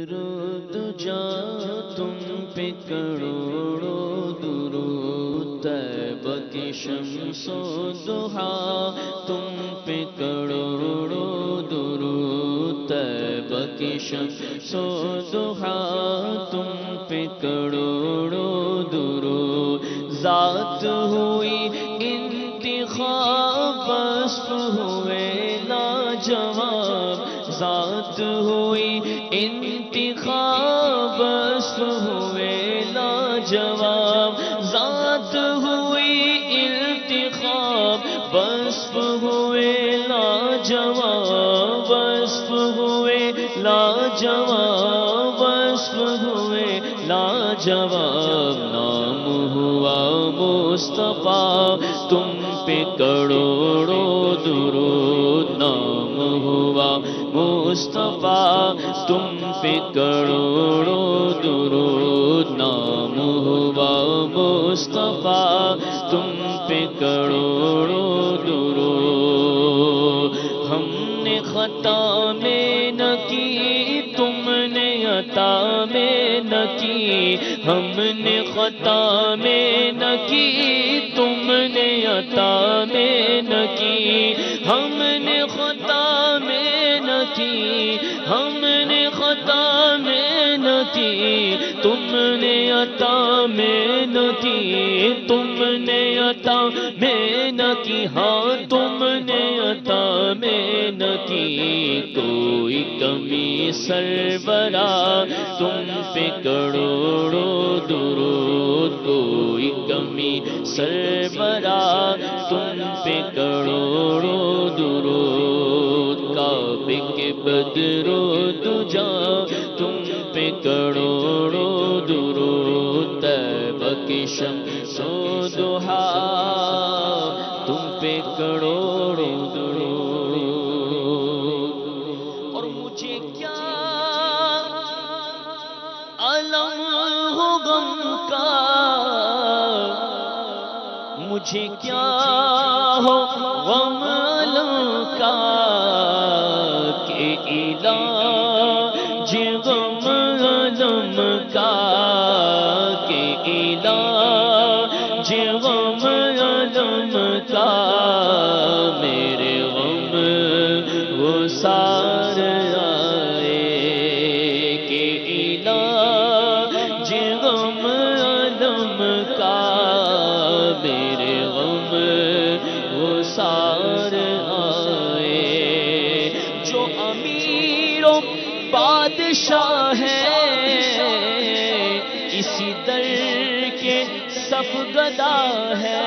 درود جا تم پہ کروڑوں درود، طیبہ کی شمس و ضحیٰ تم پہ کروڑوں درود، طیبہ کی شمس و ضحیٰ تم پہ کروڑوں درود، ذات ہوئی انتخاب وصف ہوئے لاجواب، ذات ہوئی انتخاب وصف ہوئے لاجواب، ذات ہوئی انتخاب وصف ہوئے لاجواب، وصف ہوئے لاجواب، وصف ہوئے لاجواب، نام ہوا مصطفیٰ تم پہ کروڑوں درود، نام ہوا مصطفیٰ تم پہ کروڑوں درود، نام ہوا مصطفیٰ تم پہ کروڑوں درود، ہم نے خطا میں نہ کی تم نے عطا میں نہ کی، ہم نے خطا میں نہ کی تم نے عطا میں نہ کی، ہم نے خطا میں نہ کی، ہم نے خطا میں نہ کی، تم نے عطا میں نہ کی، تم نے عطا میں نہ کی، ہاں تم نے عطا میں نہ کی، کوئی کمی سربراہ تم پہ کروڑوں درود، کوئی کمی سربراہ تم پہ کروڑوں درود، کعبے کے بدر و دجا تم پہ کروڑوں درود، طیبہ کی شمس و ضحیٰ تم پہ کروڑوں درود، اور مجھے کیا علم ہو غم کا، مجھے کیا ہو غم علم کا، کہ علاج غم علم کا، کہ علاج غم علم کا، میرے غم وہ سار آئے، کہ علاج غم علم کا، میرے غم وہ سار آئے، جو امیر و بادشاہ ہے اسی در کے صفگدا ہے،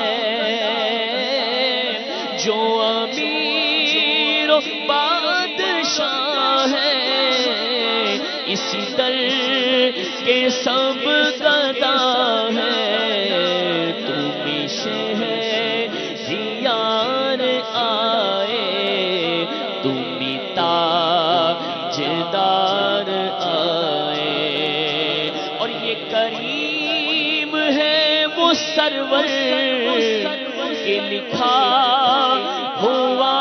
جو امیر و بادشاہ ہے اسی در کے صفگدا ہے، تمہیں شہریار آئے، تمہیں تاجدار آئے، اور یہ کریم ہے وہ سرور کہ لکھا ہوا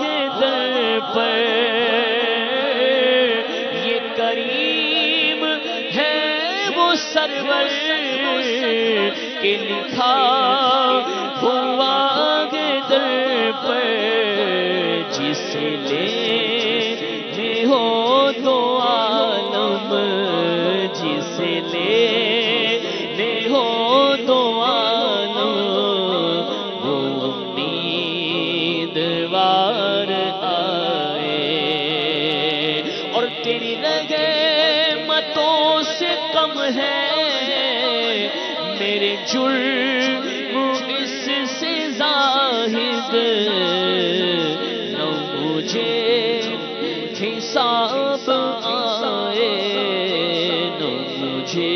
ہے در پر، یہ کریم ہے وہ سرور کہ لکھا ہوا ہے در پر، جس لے ہو تو عالم، جس لے ہو تو عالم، وہ امیدوار آئے، اور تیری رحمتوں سے کم ہے میرے جرم اس سے زاہد، نہ مجھے حساب آئے، نہ مجھے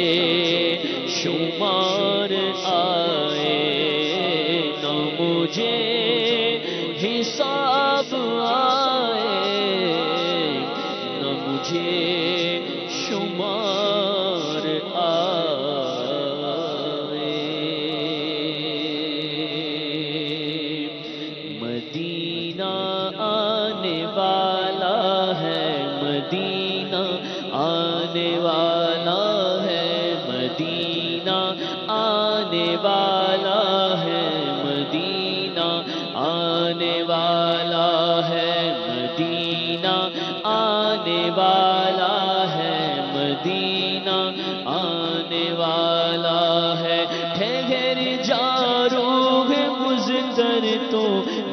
شمار آئے، نہ مجھے حساب آئے، نہ مجھے شمار آئے، مدینہ آنے والا ہے، مدینہ آنے والا ہے مدینہ، آنے والا ہے مدینہ، آنے والا ہے مدینہ، آنے والا ہے مدینہ، آنے والا ہے۔ ٹھہر جا روح گزر تو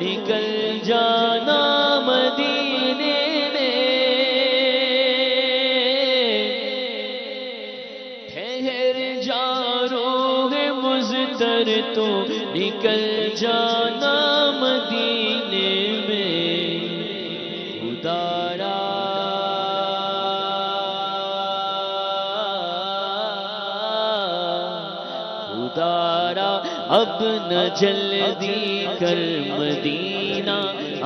نکل جانا مدینے میں، ٹھہر جا روح گزر تو نکل جانا مدینے میں۔ خدارا خدارا اب نہ جلدی کر مدینہ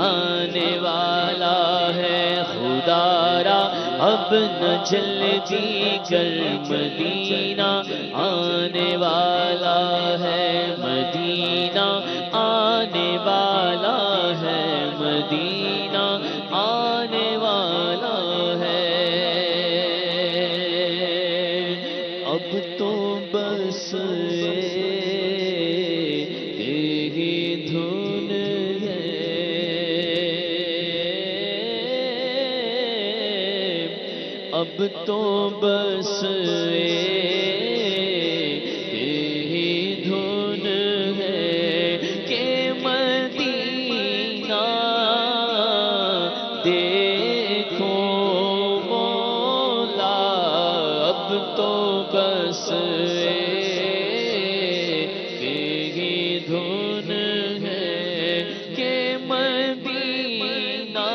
آنے والا ہے، خدارا اب نہ جلدی کر مدینہ آنے والا ہے، مدینہ آنے والا ہے، مدینہ آنے والا ہے۔ اب تو بس یہی دھن ہے، اب تو بس یہی دھن ہے کہ مدینہ دیکھو مولا، اب تو بس یہی دھن ہے کہ مدینہ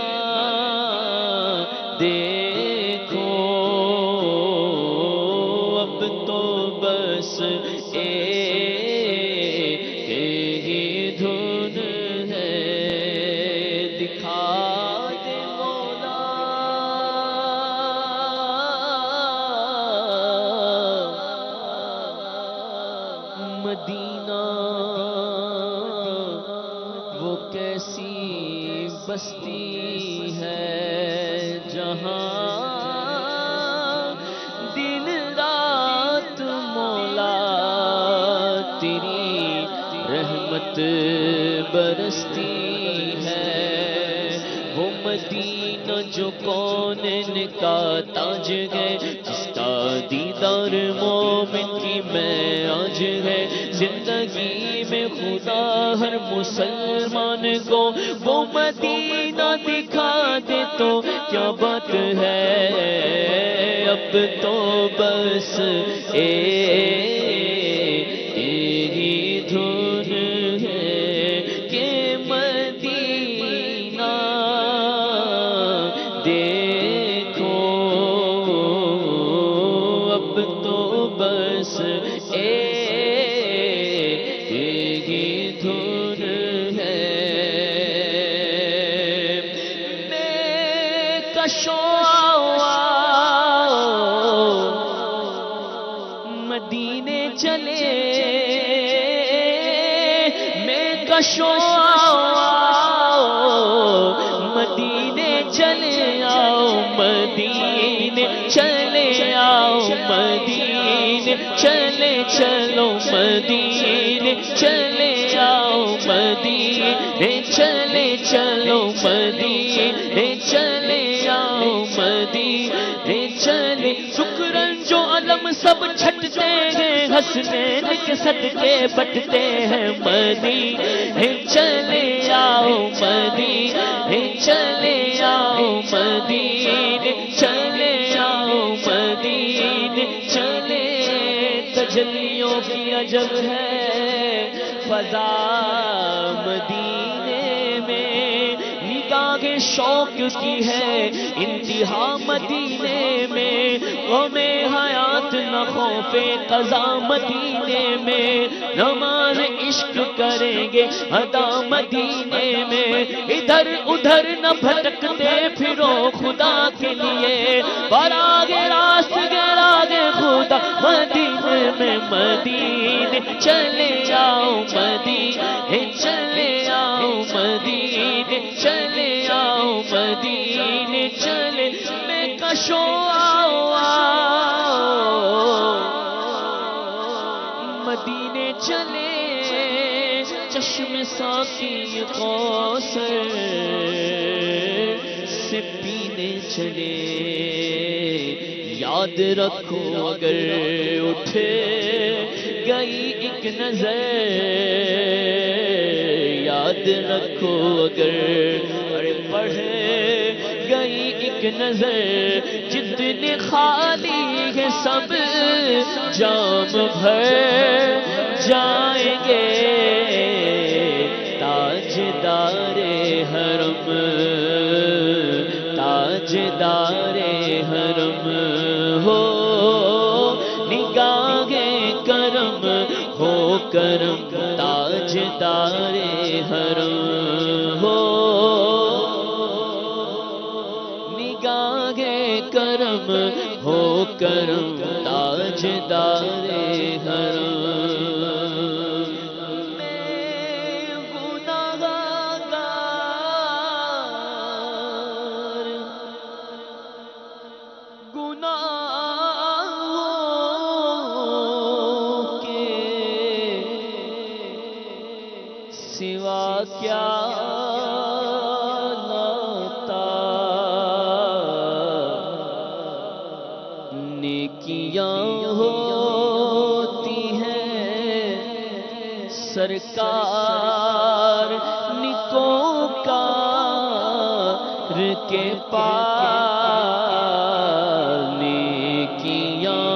دیکھو، اب تو بس یہی دھن ہے۔ دکھا دے مولا مدینہ، وہ کیسی بستی ہے جہاں دن رات مولا تیری رحمت برستی ہے۔ وہ مدینہ جو کونین کا تاج ہے، جس کا دیدار مومن کی معراج ہے، زندگی میں خدا ہر مسلمان کو وہ مدینہ دکھا دے تو کیا بات ہے۔ اب تو بس یہی دھن ہے کہ مدینہ دیکھو، اب تو بس یہی دھن ہے۔ میں کشو مدینے چلے، میں کشو مدینے چلے آؤ، مدینے چلے آؤ، مدینے چلے چلو، مدینے چلے آؤ، مدینے چلے چلو، مدینے چلے آؤ، مدینے چلے۔ شکرن جو علم سب چھٹتے ہیں، حسنین کے صدقے بٹتے ہیں، مدینے چلے آؤ، مدینے چلے آؤ، مدینے چلے آؤ، مدینے چلے۔ تجلیوں کی عجب ہے فضا مدینے میں، نگاہ شوق کی ہے انتہا مدینے میں، غم حیات نہ خوف قضا مدینے میں، نماز عشق کریں گے ادا مدینے میں، ادھر ادھر نہ بھٹکتے پھرو خدا کے لیے، براگے راست گراگے خدا مدینے میں، مدینے چلے آؤ، مدینے چلے آؤ، مدینے چلے آؤ، مدینے چلے۔ میں کشو آؤ ساقی کوثر سے پینے چلے، یاد رکھو اگر اٹھے گئی ایک نظر، یاد رکھو اگر پڑھے گئی ایک نظر، جتنے خالی ہے سب جام بھر جائیں گے، تاجدار حرم تاجدار حرم ہو، نگاہ کرم ہو کرم، تاجدار حرم ہو، نگاہ کرم ہو کرم، تاجدار حرم۔ سوا کیا لاتا، نیکیاں ہوتی ہیں سرکار نیکوکار کے پاس، نیکیاں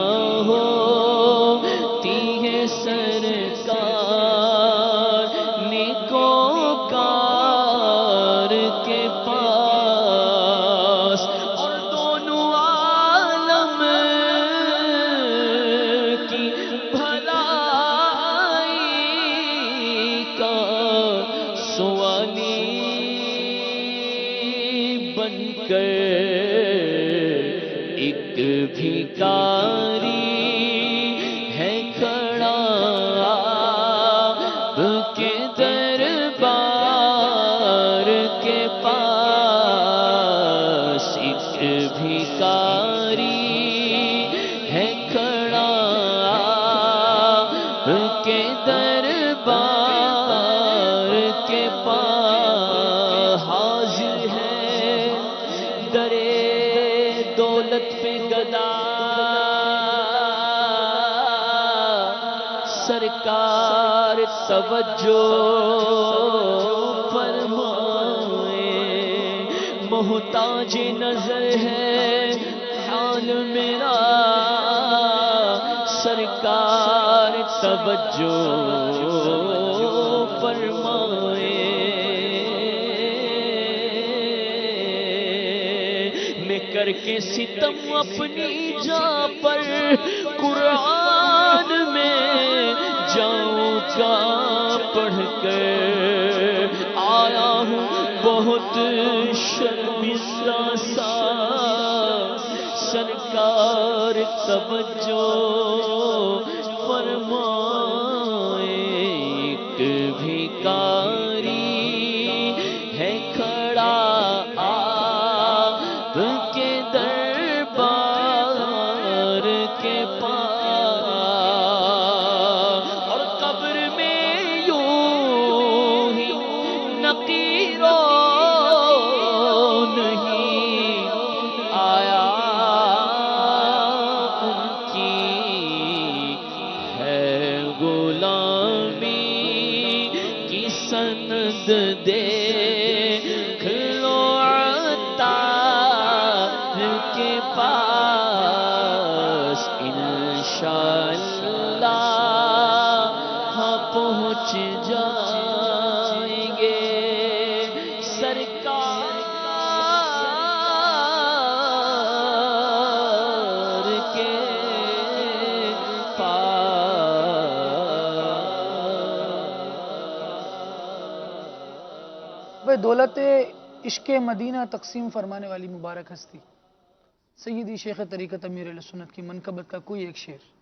ہوتی ہیں سرکار نیکوکار کے پاس، اور دونوں عالم کی بھلائی کا سوالی بن کر ایک بھکاری ہے کھڑا آپ کے دربار کے پاس، ایک بھکاری ہے کھڑا آپ کے دربار کے پاس، حاضر ہے درے دولت پہ گدا، سرکار توجہ فرمائے، محتاج نظر ہے حال میرا، سرکار توجہ فرمائے، میں کر کے ستم اپنی جاں پر قرآن میں جاؤں کا پڑھ کر آیا ہوں بہت شرمندہ سا، سرکار توجہ فرمائے، ایک بھکاری ہے کھڑا آپ کے دربار کے پاس، اور قبر میں یوں ہی نقیروں نہیں آیا، ان کی ہے غلامی کی سند دیکھ لو عطار کے پاس، انشاءاللہ پہنچ جائیں گے سرکار کے پاس۔ دولت عشق مدینہ تقسیم فرمانے والی مبارک ہستی سیدی شیخ طریقت امیر اہل سنت کی منقبت کا کوئی ایک شعر۔